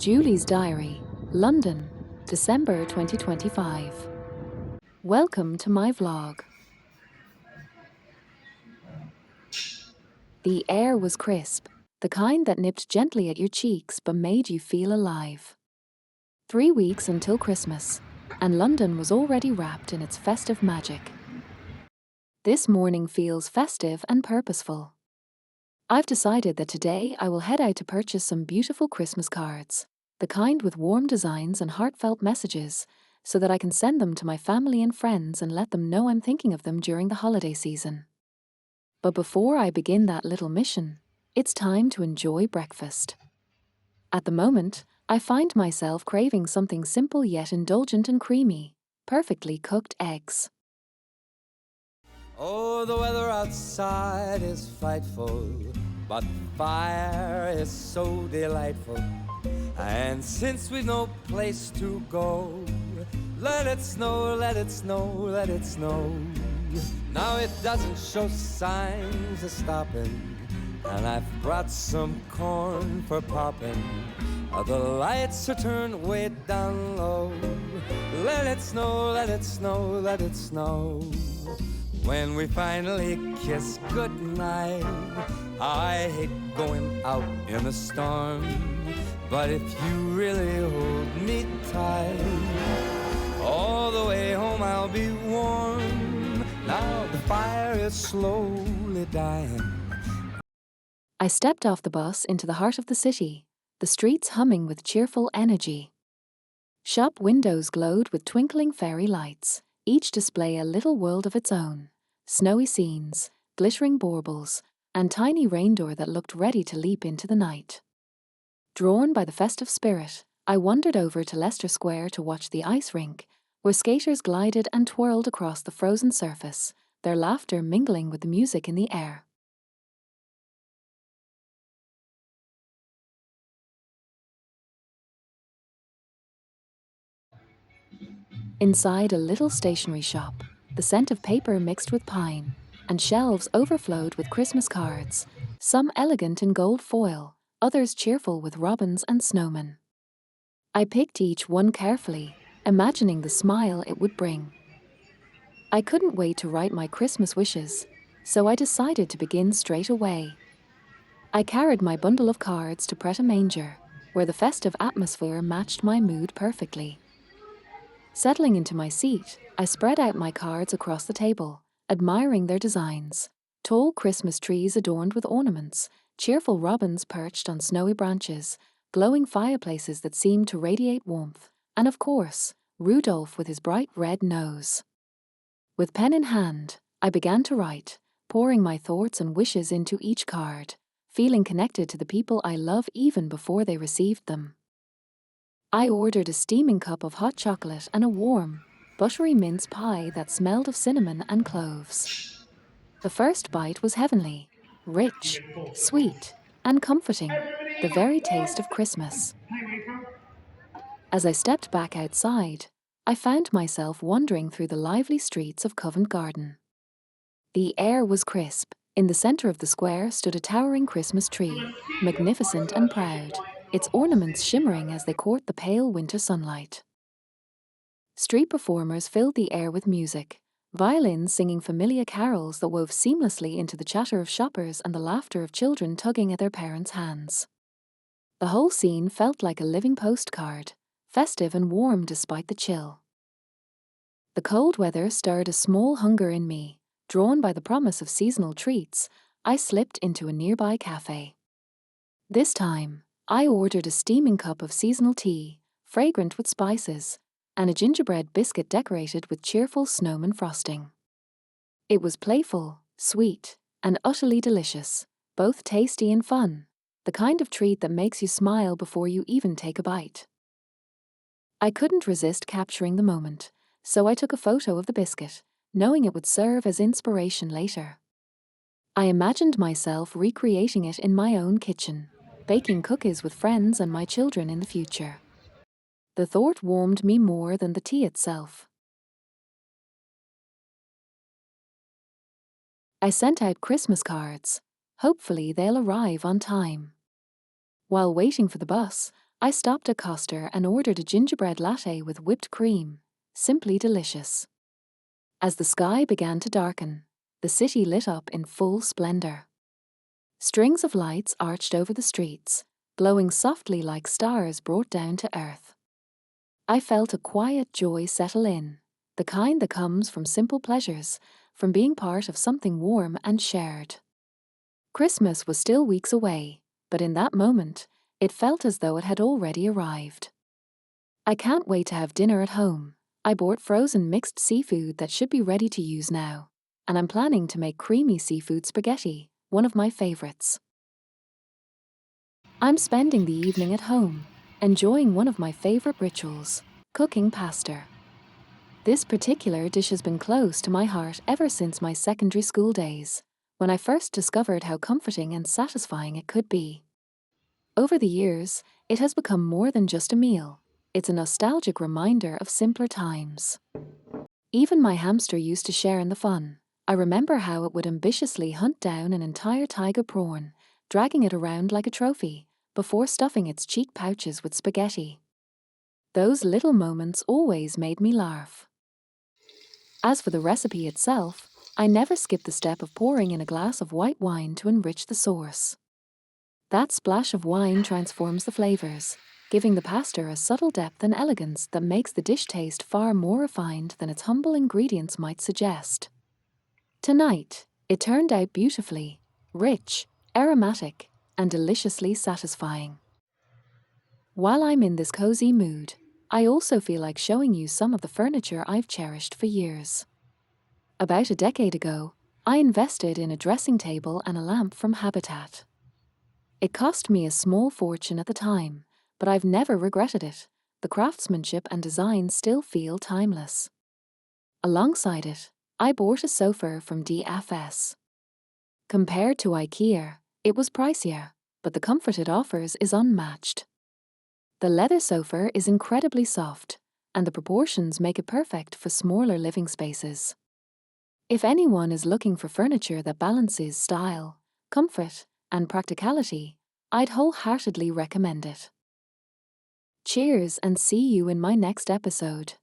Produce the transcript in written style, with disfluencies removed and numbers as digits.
Julie's Diary, London, December 2025. Welcome to my vlog. The air was crisp, the kind that nipped gently at your cheeks but made you feel alive. 3 weeks until Christmas, and London was already wrapped in its festive magic. This morning feels festive and purposeful. I've decided that today I will head out to purchase some beautiful Christmas cards, the kind with warm designs and heartfelt messages, so that I can send them to my family and friends and let them know I'm thinking of them during the holiday season. But before I begin that little mission, it's time to enjoy breakfast. At the moment, I find myself craving something simple yet indulgent and creamy, perfectly cooked eggs. Oh, the weather outside is frightful, but the fire is so delightful. And since we've no place to go, let it snow, let it snow, let it snow. Now it doesn't show signs of stopping, and I've brought some corn for popping. The lights are turned way down low. Let it snow, let it snow, let it snow. When we finally kiss goodnight, I hate going out in the storm, but if you really hold me tight, all the way home I'll be warm. Now the fire is slowly dying. I stepped off the bus into the heart of the city, the streets humming with cheerful energy. Shop windows glowed with twinkling fairy lights, each display a little world of its own. Snowy scenes, glittering baubles, and tiny reindeer that looked ready to leap into the night. Drawn by the festive spirit, I wandered over to Leicester Square to watch the ice rink, where skaters glided and twirled across the frozen surface, their laughter mingling with the music in the air. Inside a little stationery shop, the scent of paper mixed with pine, and shelves overflowed with Christmas cards, some elegant in gold foil, others cheerful with robins and snowmen. I picked each one carefully, imagining the smile it would bring. I couldn't wait to write my Christmas wishes, so I decided to begin straight away. I carried my bundle of cards to Pret, where the festive atmosphere matched my mood perfectly. Settling into my seat, I spread out my cards across the table, admiring their designs. Tall Christmas trees adorned with ornaments, cheerful robins perched on snowy branches, glowing fireplaces that seemed to radiate warmth, and of course, Rudolph with his bright red nose. With pen in hand, I began to write, pouring my thoughts and wishes into each card, feeling connected to the people I love even before they received them. I ordered a steaming cup of hot chocolate and a warm, buttery mince pie that smelled of cinnamon and cloves. The first bite was heavenly, rich, sweet, and comforting, the very taste of Christmas. As I stepped back outside, I found myself wandering through the lively streets of Covent Garden. The air was crisp. In the center of the square stood a towering Christmas tree, magnificent and proud, its ornaments shimmering as they court the pale winter sunlight. Street performers filled the air with music, violins singing familiar carols that wove seamlessly into the chatter of shoppers and the laughter of children tugging at their parents' hands. The whole scene felt like a living postcard, festive and warm despite the chill. The cold weather stirred a small hunger in me. Drawn by the promise of seasonal treats, I slipped into a nearby cafe. This time, I ordered a steaming cup of seasonal tea, fragrant with spices, and a gingerbread biscuit decorated with cheerful snowman frosting. It was playful, sweet, and utterly delicious, both tasty and fun, the kind of treat that makes you smile before you even take a bite. I couldn't resist capturing the moment, so I took a photo of the biscuit, knowing it would serve as inspiration later. I imagined myself recreating it in my own kitchen, baking cookies with friends and my children in the future. The thought warmed me more than the tea itself. I sent out Christmas cards. Hopefully they'll arrive on time. While waiting for the bus, I stopped at Coster and ordered a gingerbread latte with whipped cream. Simply delicious. As the sky began to darken, the city lit up in full splendor. Strings of lights arched over the streets, glowing softly like stars brought down to earth. I felt a quiet joy settle in, the kind that comes from simple pleasures, from being part of something warm and shared. Christmas was still weeks away, but in that moment, it felt as though it had already arrived. I can't wait to have dinner at home. I bought frozen mixed seafood that should be ready to use now, and I'm planning to make creamy seafood spaghetti, one of my favorites. I'm spending the evening at home, enjoying one of my favorite rituals, cooking pasta. This particular dish has been close to my heart ever since my secondary school days, when I first discovered how comforting and satisfying it could be. Over the years, it has become more than just a meal. It's a nostalgic reminder of simpler times. Even my hamster used to share in the fun. I remember how it would ambitiously hunt down an entire tiger prawn, dragging it around like a trophy, before stuffing its cheek pouches with spaghetti. Those little moments always made me laugh. As for the recipe itself, I never skip the step of pouring in a glass of white wine to enrich the sauce. That splash of wine transforms the flavors, giving the pasta a subtle depth and elegance that makes the dish taste far more refined than its humble ingredients might suggest. Tonight, it turned out beautifully, rich, aromatic, and deliciously satisfying. While I'm in this cozy mood, I also feel like showing you some of the furniture I've cherished for years. About a decade ago, I invested in a dressing table and a lamp from Habitat. It cost me a small fortune at the time, but I've never regretted it. The craftsmanship and design still feel timeless. Alongside it, I bought a sofa from DFS. Compared to IKEA, it was pricier, but the comfort it offers is unmatched. The leather sofa is incredibly soft, and the proportions make it perfect for smaller living spaces. If anyone is looking for furniture that balances style, comfort, and practicality, I'd wholeheartedly recommend it. Cheers and see you in my next episode.